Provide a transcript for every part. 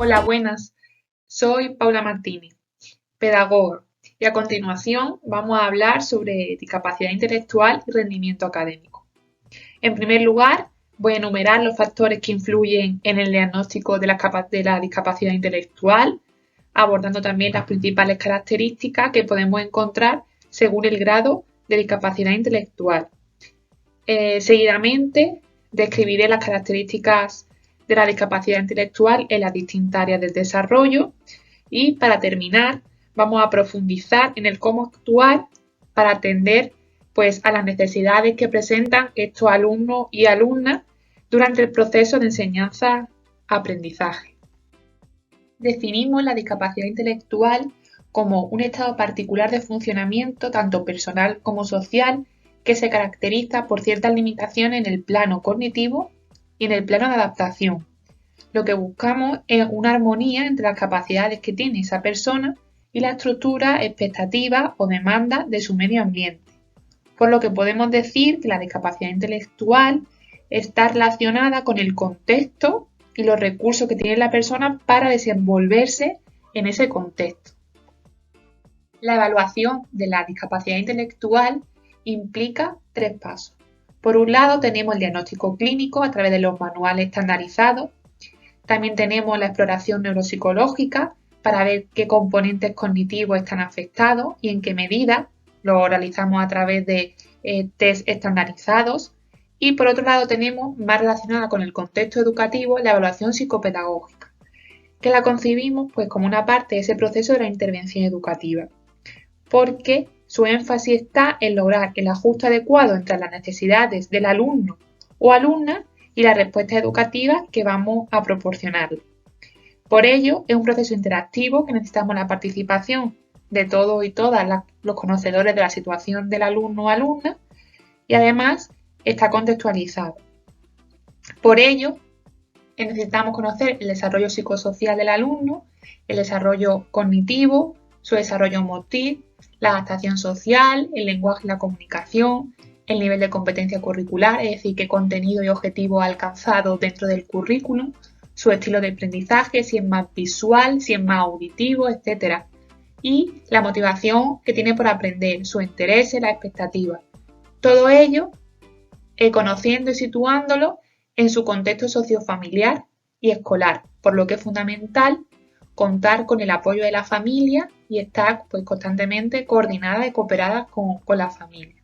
Hola, buenas. Soy Paula Martínez, pedagoga, y a continuación vamos a hablar sobre discapacidad intelectual y rendimiento académico. En primer lugar, voy a enumerar los factores que influyen en el diagnóstico de la discapacidad intelectual, abordando también las principales características que podemos encontrar según el grado de discapacidad intelectual. Seguidamente, describiré las características de la discapacidad intelectual en las distintas áreas del desarrollo y, para terminar, vamos a profundizar en el cómo actuar para atender a las necesidades que presentan estos alumnos y alumnas durante el proceso de enseñanza-aprendizaje. Definimos la discapacidad intelectual como un estado particular de funcionamiento, tanto personal como social, que se caracteriza por ciertas limitaciones en el plano cognitivo y en el plano de adaptación. Lo que buscamos es una armonía entre las capacidades que tiene esa persona y la estructura, expectativas o demandas de su medio ambiente. Por lo que podemos decir que la discapacidad intelectual está relacionada con el contexto y los recursos que tiene la persona para desenvolverse en ese contexto. La evaluación de la discapacidad intelectual implica 3 pasos. Por un lado tenemos el diagnóstico clínico a través de los manuales estandarizados. También tenemos la exploración neuropsicológica para ver qué componentes cognitivos están afectados y en qué medida. Lo realizamos a través de test estandarizados. Y por otro lado tenemos, más relacionada con el contexto educativo, la evaluación psicopedagógica, que la concebimos como una parte de ese proceso de la intervención educativa, porque su énfasis está en lograr el ajuste adecuado entre las necesidades del alumno o alumna y las respuestas educativas que vamos a proporcionarle. Por ello, es un proceso interactivo que necesitamos la participación de todos y todas los conocedores de la situación del alumno o alumna y además está contextualizado. Por ello, necesitamos conocer el desarrollo psicosocial del alumno, el desarrollo cognitivo, su desarrollo motriz, la adaptación social, el lenguaje y la comunicación, el nivel de competencia curricular, es decir, qué contenido y objetivo ha alcanzado dentro del currículum, su estilo de aprendizaje, si es más visual, si es más auditivo, etc. Y la motivación que tiene por aprender, sus intereses, las expectativas. Todo ello conociendo y situándolo en su contexto sociofamiliar y escolar, por lo que es fundamental contar con el apoyo de la familia y estar constantemente coordinada y cooperada con la familia.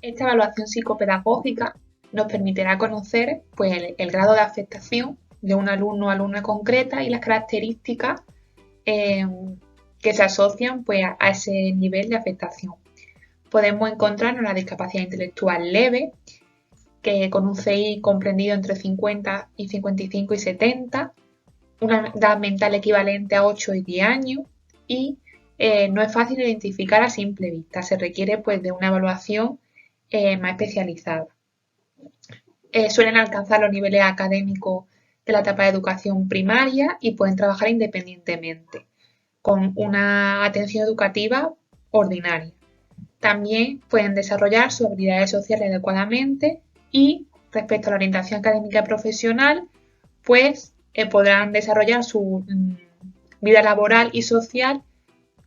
Esta evaluación psicopedagógica nos permitirá conocer el grado de afectación de un alumno o alumna concreta y las características que se asocian a ese nivel de afectación. Podemos encontrarnos la discapacidad intelectual leve, que con un CI comprendido entre 50 y 55 y 70, una edad mental equivalente a 8 y 10 años y no es fácil identificar a simple vista, se requiere de una evaluación más especializada. Suelen alcanzar los niveles académicos de la etapa de educación primaria y pueden trabajar independientemente, con una atención educativa ordinaria. También pueden desarrollar sus habilidades sociales adecuadamente y respecto a la orientación académica profesional, podrán desarrollar su vida laboral y social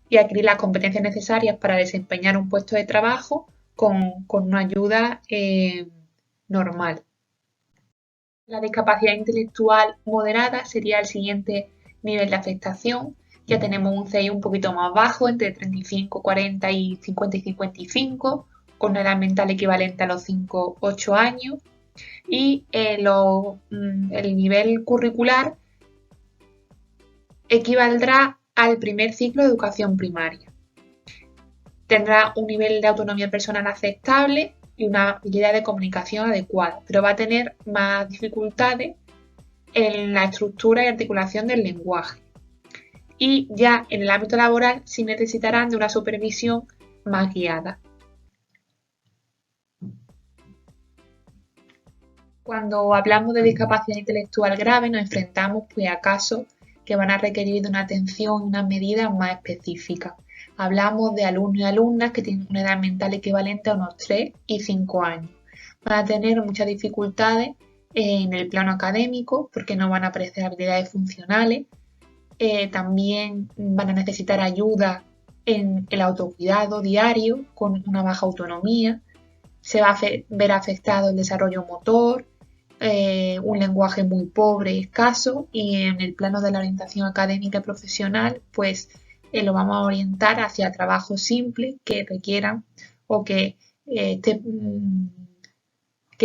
y adquirir las competencias necesarias para desempeñar un puesto de trabajo con una ayuda normal. La discapacidad intelectual moderada sería el siguiente nivel de afectación. Ya tenemos un CI un poquito más bajo, entre 35, 40 y 50 y 55, con una edad mental equivalente a los 5, 8 años. Y el nivel curricular equivaldrá al primer ciclo de educación primaria. Tendrá un nivel de autonomía personal aceptable y una habilidad de comunicación adecuada, pero va a tener más dificultades en la estructura y articulación del lenguaje. Y ya en el ámbito laboral sí necesitarán de una supervisión más guiada. Cuando hablamos de discapacidad intelectual grave nos enfrentamos a casos que van a requerir de una atención y unas medidas más específicas. Hablamos de alumnos y alumnas que tienen una edad mental equivalente a unos 3 y 5 años. Van a tener muchas dificultades en el plano académico, porque no van a aparecer habilidades funcionales. También van a necesitar ayuda en el autocuidado diario con una baja autonomía. Se va a ver afectado el desarrollo motor, un lenguaje muy pobre y escaso, y en el plano de la orientación académica y profesional, pues lo vamos a orientar hacia trabajos simples que requieran o que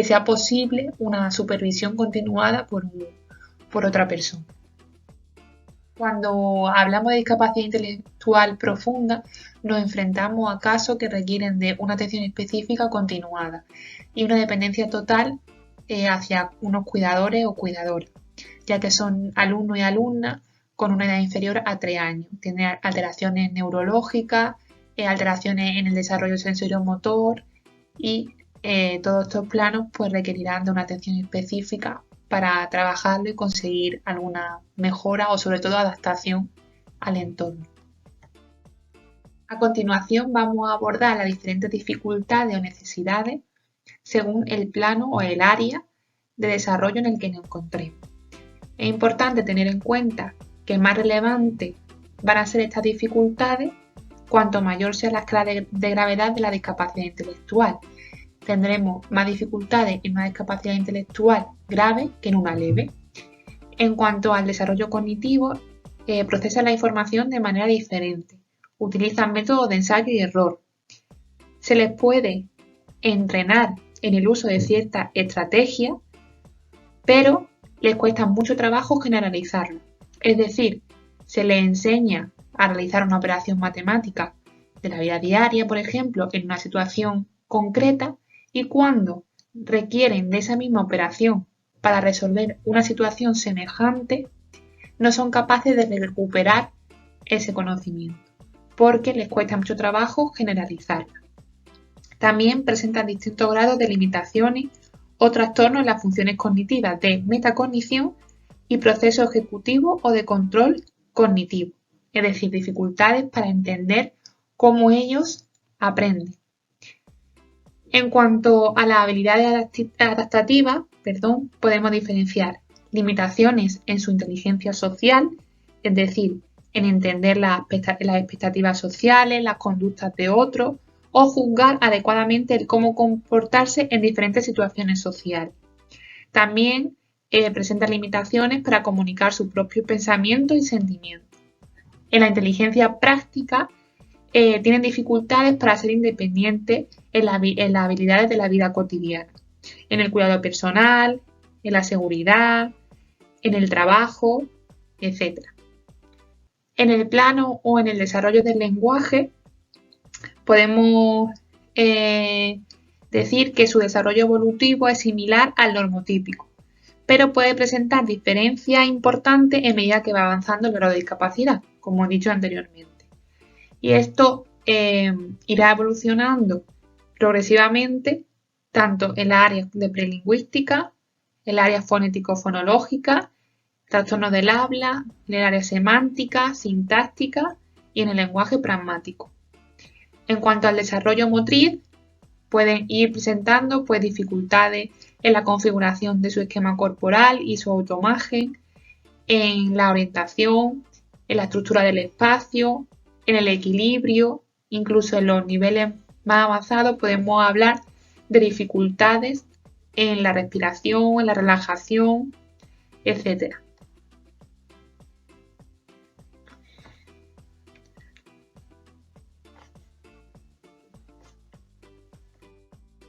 sea posible una supervisión continuada por otra persona. Cuando hablamos de discapacidad intelectual profunda, nos enfrentamos a casos que requieren de una atención específica continuada y una dependencia total hacia unos cuidadores o cuidadoras, ya que son alumnos y alumnas con una edad inferior a 3 años. Tienen alteraciones neurológicas, alteraciones en el desarrollo sensorio-motor y todos estos planos pues requerirán de una atención específica para trabajarlo y conseguir alguna mejora o sobre todo adaptación al entorno. A continuación vamos a abordar las diferentes dificultades o necesidades según el plano o el área de desarrollo en el que nos encontremos. Es importante tener en cuenta que más relevantes van a ser estas dificultades cuanto mayor sea la escala de gravedad de la discapacidad intelectual. Tendremos más dificultades en una discapacidad intelectual grave que en una leve. En cuanto al desarrollo cognitivo, procesan la información de manera diferente. Utilizan métodos de ensayo y error. Se les puede entrenar en el uso de ciertas estrategias, pero les cuesta mucho trabajo generalizarlo. Es decir, se les enseña a realizar una operación matemática de la vida diaria, por ejemplo, en una situación concreta, y cuando requieren de esa misma operación para resolver una situación semejante, no son capaces de recuperar ese conocimiento, porque les cuesta mucho trabajo generalizarla. También presentan distintos grados de limitaciones o trastornos en las funciones cognitivas de metacognición y proceso ejecutivo o de control cognitivo, es decir, dificultades para entender cómo ellos aprenden. En cuanto a las habilidades adaptativas, podemos diferenciar limitaciones en su inteligencia social, es decir, en entender las expectativas sociales, las conductas de otros, o juzgar adecuadamente el cómo comportarse en diferentes situaciones sociales. También presenta limitaciones para comunicar sus propios pensamientos y sentimientos. En la inteligencia práctica, tienen dificultades para ser independientes en las habilidades de la vida cotidiana, en el cuidado personal, en la seguridad, en el trabajo, etc. En el plano o en el desarrollo del lenguaje, podemos decir que su desarrollo evolutivo es similar al normotípico, pero puede presentar diferencias importantes en medida que va avanzando el grado de discapacidad, como he dicho anteriormente. Y esto irá evolucionando progresivamente tanto en la área de prelingüística, en el área fonético-fonológica, trastornos del habla, en el área semántica, sintáctica y en el lenguaje pragmático. En cuanto al desarrollo motriz, pueden ir presentando dificultades en la configuración de su esquema corporal y su autoimagen, en la orientación, en la estructura del espacio, en el equilibrio, incluso en los niveles más avanzados podemos hablar de dificultades en la respiración, en la relajación, etc.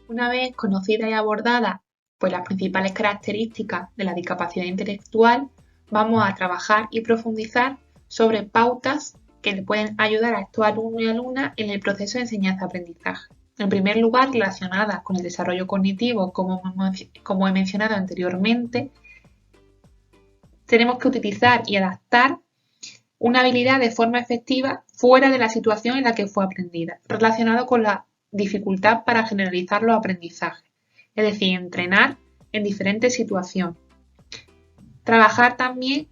Una vez conocidas y abordadas las principales características de la discapacidad intelectual, vamos a trabajar y profundizar sobre pautas que le pueden ayudar a estos alumnos y alumnas en el proceso de enseñanza-aprendizaje. En primer lugar, relacionadas con el desarrollo cognitivo, como he mencionado anteriormente, tenemos que utilizar y adaptar una habilidad de forma efectiva fuera de la situación en la que fue aprendida, relacionado con la dificultad para generalizar los aprendizajes, es decir, entrenar en diferentes situaciones. Trabajar también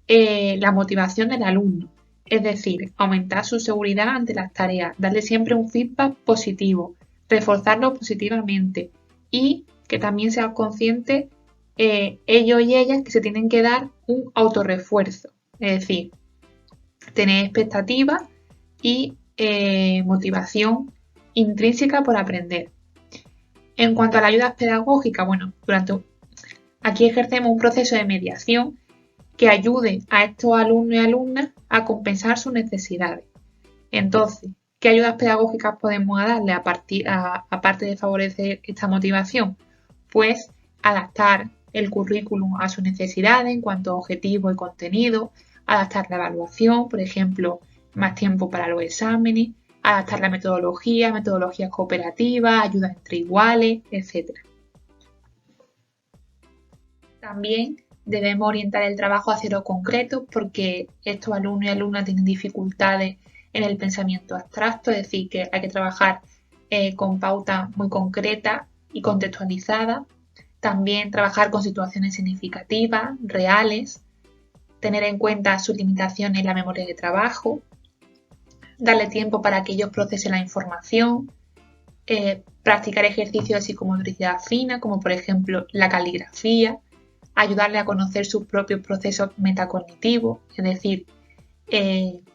la motivación del alumno, es decir, aumentar su seguridad ante las tareas, darle siempre un feedback positivo, reforzarlo positivamente y que también sea consciente ellos y ellas que se tienen que dar un autorrefuerzo, es decir, tener expectativas y motivación intrínseca por aprender. En cuanto a la ayuda pedagógica, bueno, aquí ejercemos un proceso de mediación que ayude a estos alumnos y alumnas a compensar sus necesidades. Entonces, ¿qué ayudas pedagógicas podemos darle aparte de favorecer esta motivación? Pues adaptar el currículum a sus necesidades en cuanto a objetivos y contenido, adaptar la evaluación, por ejemplo, más tiempo para los exámenes, adaptar la metodología, metodologías cooperativas, ayudas entre iguales, etc. También debemos orientar el trabajo hacia lo concreto porque estos alumnos y alumnas tienen dificultades en el pensamiento abstracto, es decir, que hay que trabajar con pautas muy concretas y contextualizadas. También trabajar con situaciones significativas, reales, tener en cuenta sus limitaciones en la memoria de trabajo, darle tiempo para que ellos procesen la información, practicar ejercicios de psicomotricidad fina, como por ejemplo la caligrafía, ayudarle a conocer sus propios procesos metacognitivos, es decir,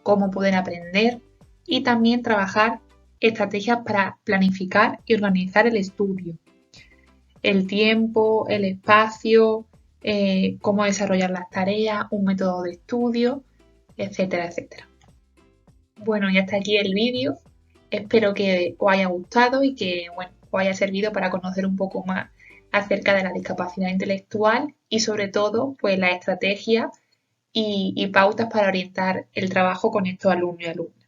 cómo pueden aprender, y también trabajar estrategias para planificar y organizar el estudio, el tiempo, el espacio, cómo desarrollar las tareas, un método de estudio, etcétera, etcétera. Bueno, y hasta aquí el vídeo. Espero que os haya gustado y que os haya servido para conocer un poco más acerca de la discapacidad intelectual y sobre todo pues la estrategia y pautas para orientar el trabajo con estos alumnos y alumnas.